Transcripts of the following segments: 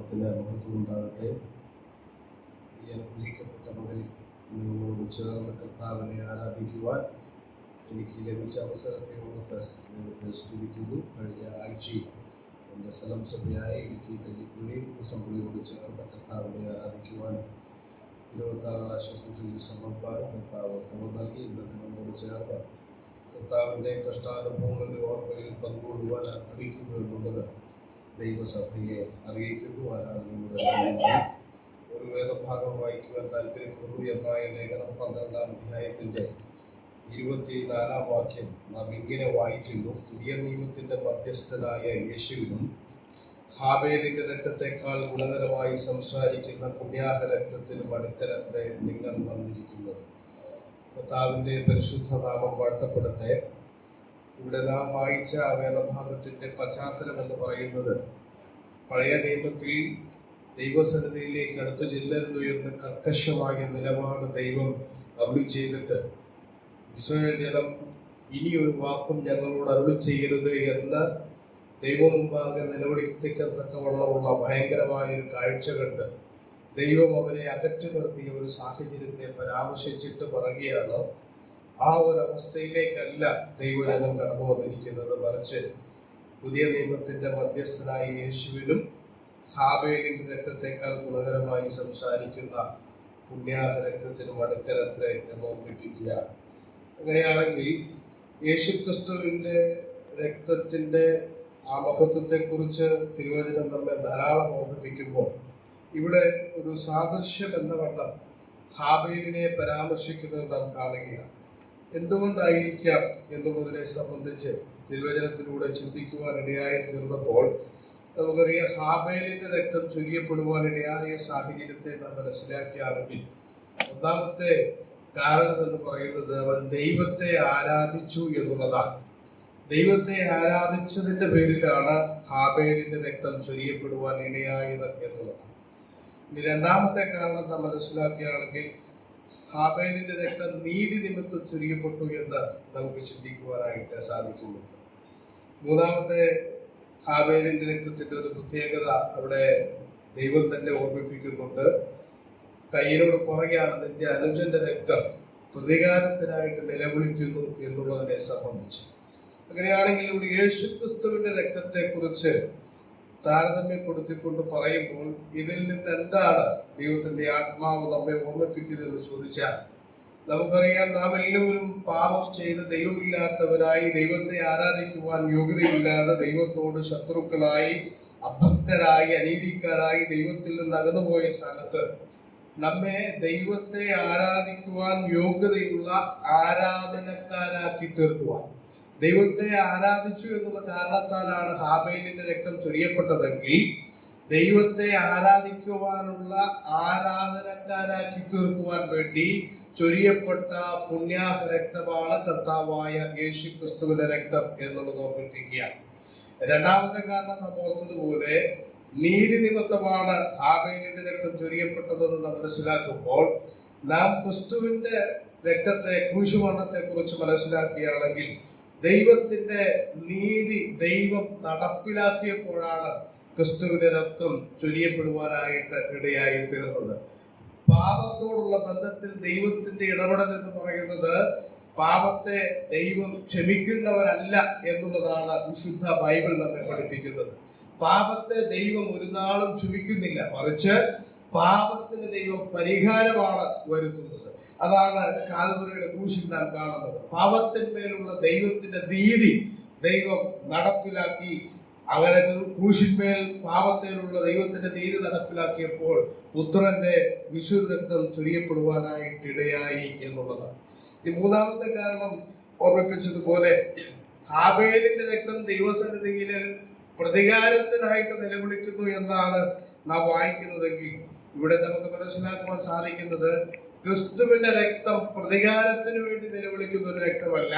മഹത്വം ഉണ്ടാകട്ടെ. ഈ അനുഗ്രഹിക്കപ്പെട്ടവരെ നിങ്ങളോട് ചേർന്ന് കർത്താവിനെ ആരാധിക്കുവാൻ എനിക്ക് ലഭിച്ച അവസരത്തെ ഓർത്ത് ദൈവത്തെ സ്തുതിക്കുന്നു. കഴിഞ്ഞ ആഴ്ചയിൽ എൻ്റെ സ്ഥലം സഭയായ ഇടുക്കി കല്ലിക്കുഴി അസംബ്ലിയോട് ചേർന്ന് കർത്താവിനെ ആരാധിക്കുവാൻ 26 ശുശ്രൂഷയിൽ സമർപ്പാനും കർത്താവ് കൃപ നൽകി. ഇന്നത്തെ നമ്മോട് ചേർന്ന് കർത്താവിൻ്റെ കഷ്ടാനുഭവങ്ങളുടെ ഓർമ്മയിൽ പങ്കുകൊള്ളുവാൻ ആഗ്രഹിക്കുന്നു എന്നുള്ളത് ദൈവസഭയെ അറിയിക്കുന്നു. ആരാധനയുടെ ഒരു വേദഭാഗം വായിക്കുവാൻ താല്പര്യപ്പെടുന്നു. എന്നായ ലേഖനം 12-ാം അധ്യായത്തിൻ്റെ 24-ാം വാക്യം നാം ഇങ്ങനെ വായിക്കുന്നു: പുതിയ നിയമത്തിന്റെ മധ്യസ്ഥനായ യേശുവിനും ഹാബേലിന്റെ രക്തത്തെക്കാൾ ഗുണകരമായി സംസാരിക്കുന്ന പുണ്യാഹ രക്തത്തിനും അടുക്കലത്രേ നിങ്ങൾ വന്നിരിക്കുന്നത്. കർത്താവിന്റെ പരിശുദ്ധ നാമം വാഴ്ത്തപ്പെടട്ടെ. ഇവിടെ നാം വായിച്ച വേദഭാഗത്തിന്റെ പശ്ചാത്തലം എന്ന് പറയുന്നത്, പഴയ നിയമത്തിൽ ദൈവസന്നിധിയിലേക്ക് അടുത്തു ചെല്ലരുത് എന്ന് കർക്കശമായ നിലപാട് ദൈവം അരുളി ചെയ്തിട്ട് ഇസ്രായേൽ ജനം ഇനിയൊരു വാക്കും ഞങ്ങളോട് അരുളി ചെയ്യരുത് എന്ന് ദൈവം മുമ്പാകെ നിലവിളിക്കത്തക്കവണ്ണമുള്ള ഭയങ്കരമായ ഒരു കാഴ്ച കണ്ട് ദൈവം അവരെ അകറ്റി നിർത്തിയ ഒരു സാഹചര്യത്തെ പരാമർശിച്ചിട്ട് പറയുകയാണ്, ആ ഒരു അവസ്ഥയിലേക്കല്ല ദൈവജനം കടന്നു വന്നിരിക്കുന്നത്. മറിച്ച് പുതിയ നിയമത്തിന്റെ മധ്യസ്ഥനായ യേശുവിനും ഹാബേലിന്റെ രക്തത്തെക്കാൾ ഗുണകരമായി സംസാരിക്കുന്ന പുണ്യാഹ രക്തത്തിനും അടുക്കലത്രേ എന്ന് ഓർമ്മിപ്പിക്കുകയാണ്. അങ്ങനെയാണെങ്കിൽ യേശുക്രിസ്തുവിന്റെ രക്തത്തിന്റെ ആ മഹത്വത്തെ കുറിച്ച് തിരുവചനം നമ്മെ ധാരാളം ഓർമ്മിപ്പിക്കുമ്പോൾ ഇവിടെ ഒരു സാദൃശ്യം എന്ന വണ്ണം ഹാബേലിനെ പരാമർശിക്കുന്നത് നാം കാണുകയാണ്. എന്തുകൊണ്ടായിരിക്കാം എന്നുള്ളതിനെ സംബന്ധിച്ച് തിരുവചനത്തിലൂടെ ചിന്തിക്കുവാൻ ഇടയായി തീർന്നപ്പോൾ നമുക്കറിയാം, ഹാബേലിന്റെ രക്തം ചൊരിയപ്പെടുവാനിടയായ സാഹചര്യത്തെ നാം മനസ്സിലാക്കിയാണെങ്കിൽ ഒന്നാമത്തെ കാരണം എന്ന് പറയുന്നത് അവൻ ദൈവത്തെ ആരാധിച്ചു എന്നുള്ളതാണ്. ദൈവത്തെ ആരാധിച്ചതിന്റെ പേരിലാണ് ഹാബേലിന്റെ രക്തം ചൊരിയപ്പെടുവാൻ ഇടയായത് എന്നുള്ളതാണ്. ഇനി രണ്ടാമത്തെ കാരണം നാം മനസ്സിലാക്കുകയാണെങ്കിൽ ഹാബേലിന്റെ രക്തം നീതി നിമിത്തം ചൊരിയപ്പെട്ടു എന്ന് നമുക്ക് ചിന്തിക്കുവാനായിട്ട് സാധിക്കുന്നു. മൂന്നാമത്തെ ഹാബേലിന്റെ രക്തത്തിന്റെ ഒരു പ്രത്യേകത അവിടെ ദൈവം തന്നെ ഓർമ്മിപ്പിക്കുന്നുണ്ട്. കയ്യിനോട് പറയുകയാണ്, നിന്റെ അനുജന്റെ രക്തം പ്രതികാരത്തിനായിട്ട് നിലവിളിക്കുന്നു എന്നുള്ളതിനെ സംബന്ധിച്ച്. അങ്ങനെയാണെങ്കിൽ ഇവിടെ യേശുക്രിസ്തുവിന്റെ രക്തത്തെ കുറിച്ച് താരതമ്യപ്പെടുത്തിക്കൊണ്ട് പറയുമ്പോൾ ഇതിൽ നിന്ന് എന്താണ് ദൈവത്തിന്റെ ആത്മാവ് നമ്മെ ഓർമ്മിപ്പിക്കുന്നതെന്ന് ചോദിച്ചാൽ, നമുക്കറിയാം, നാം എല്ലാവരും പാപം ചെയ്ത് ദൈവമില്ലാത്തവരായി, ദൈവത്തെ ആരാധിക്കുവാൻ യോഗ്യതയില്ലാതെ, ദൈവത്തോട് ശത്രുക്കളായി, അഭക്തരായി, അനീതിക്കാരായി ദൈവത്തിൽ നിന്ന് അകന്നുപോയ സ്ഥാനത്ത് നമ്മെ ദൈവത്തെ ആരാധിക്കുവാൻ യോഗ്യതയുള്ള ആരാധനക്കാരാക്കി തീർക്കുവാൻ, ദൈവത്തെ ആരാധിച്ചു എന്നുള്ള കാരണത്താലാണ് ഹാബേലിന്റെ രക്തം ചൊരിയപ്പെട്ടതെങ്കിൽ, ദൈവത്തെ ആരാധിക്കുവാനുള്ള ആരാധനക്കാരാക്കി തീർക്കുവാൻ വേണ്ടി ചൊരിയപ്പെട്ട പുണ്യാഹ രക്തമാണ് കർത്താവായ യേശു ക്രിസ്തുവിന്റെ രക്തം എന്നുള്ളത് ഓർമ്മിപ്പിക്കുകയാണ്. രണ്ടാമത്തെ കാരണം നാം ഓർത്തതുപോലെ നീതി നിമിത്തമാണ് ഹാബേലിന്റെ രക്തം ചൊരിയപ്പെട്ടതെന്ന് നാം മനസ്സിലാക്കുമ്പോൾ, നാം ക്രിസ്തുവിന്റെ രക്തത്തെ, ക്രൂശുമരണത്തെ കുറിച്ച് മനസ്സിലാക്കുകയാണെങ്കിൽ ദൈവത്തിന്റെ നീതി ദൈവം നടപ്പിലാക്കിയപ്പോഴാണ് ക്രിസ്തുവിന്റെ രക്തം ചൊരിയപ്പെടുവാനായിട്ട് ഇടയായി തീർന്നത്. പാപത്തോടുള്ള ബന്ധത്തിൽ ദൈവത്തിന്റെ ഇടപെടൽ എന്ന് പറയുന്നത് പാപത്തെ ദൈവം ക്ഷമിക്കുന്നവരല്ല എന്നുള്ളതാണ് വിശുദ്ധ ബൈബിൾ നമ്മെ പഠിപ്പിക്കുന്നത്. പാപത്തെ ദൈവം ഒരു നാളും ക്ഷമിക്കുന്നില്ല, മറിച്ച് പാപത്തിന് ദൈവം പരിഹാരമാണ് വരുത്തുന്നത്. അതാണ് കാൽവരിയുടെ ക്രൂശിൽ നാം കാണുന്നത്. പാപത്തിന്മേലുള്ള ദൈവത്തിന്റെ നീതി ദൈവം നടപ്പിലാക്കി. അങ്ങനെ ക്രൂശിന്മേൽ പാപത്തിലുള്ള ദൈവത്തിന്റെ നീതി നടപ്പിലാക്കിയപ്പോൾ പുത്രന്റെ വിശുദ്ധ രക്തം ചൊരിയപ്പെടുവാനായിട്ട് ഇടയായി എന്നുള്ളതാണ്. ഈ മൂന്നാമത്തെ കാരണം ഓർമ്മിപ്പിച്ചതുപോലെ ഹാബേലിന്റെ രക്തം ദൈവസന്നിധിയില് പ്രതികാരത്തിനായിട്ട് നിലവിളിക്കുന്നു എന്നാണ് നാം വായിക്കുന്നതെങ്കിൽ, ഇവിടെ നമുക്ക് മനസ്സിലാക്കുവാൻ സാധിക്കുന്നത് ക്രിസ്തുവിന്റെ രക്തം പ്രതികാരത്തിന് വേണ്ടി നിലവിളിക്കുന്ന ഒരു രക്തമല്ല,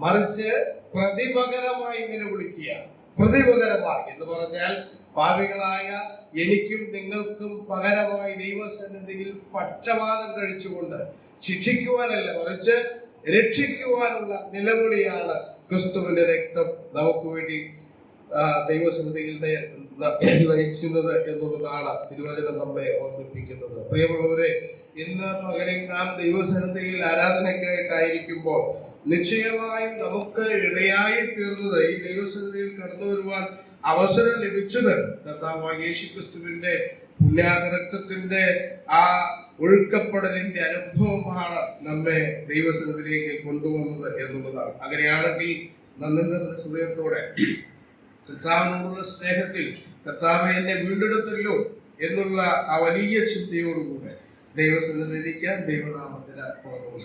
മറിച്ച് പ്രതിപകരമായി നിലവിളിക്കുകയാണ്. പ്രതിപകരമായി എന്ന് പറഞ്ഞാൽ പാപികളായ എനിക്കും നിങ്ങൾക്കും പകരമായി ദൈവസന്നിധിയിൽ പക്ഷപാതം കഴിച്ചുകൊണ്ട് ശിക്ഷിക്കുവാനല്ല, മറിച്ച് രക്ഷിക്കുവാനുള്ള നിലവിളിയാണ് ക്രിസ്തുവിന്റെ രക്തം നമുക്ക് വേണ്ടി ദൈവസന്നിധിയിൽ നയിക്കുന്നത് എന്നുള്ളതാണ് തിരുവചനം നമ്മെ ഓർമ്മിപ്പിക്കുന്നത്. പ്രിയമുള്ളവരെ, ഇന്ന് പകലിൽ നാം ദൈവസന്നിധിയിൽ ആരാധനയ്ക്കായിട്ടായിരിക്കുമ്പോൾ നിശ്ചയമായും നമുക്ക് ഇടയായി തീർന്നത്, ഈ ദൈവസന്നിധിയിൽ കടന്നു വരുവാൻ അവസരം ലഭിച്ചത് കർത്താവായ യേശുക്രിസ്തുവിന്റെ പുണ്യാഹരക്തത്തിന്റെ ആ ഒഴുക്കപ്പെടലിന്റെ അനുഭവമാണ് നമ്മെ ദൈവസന്നിധിയിലേക്ക് കൊണ്ടുവന്നത് എന്നുള്ളതാണ്. അങ്ങനെയാണെങ്കിൽ നന്ദി നിറഞ്ഞ ഹൃദയത്തോടെ കർത്താവിനോടുള്ള സ്നേഹത്തിൽ കർത്താവ് എന്നെ വീണ്ടെടുത്തല്ലോ എന്നുള്ള ആ വലിയ ചിന്തയോടുകൂടെ ദൈവസന്നിധിയിലേക്ക് ദൈവനാമത്തിന് പുറത്തുള്ള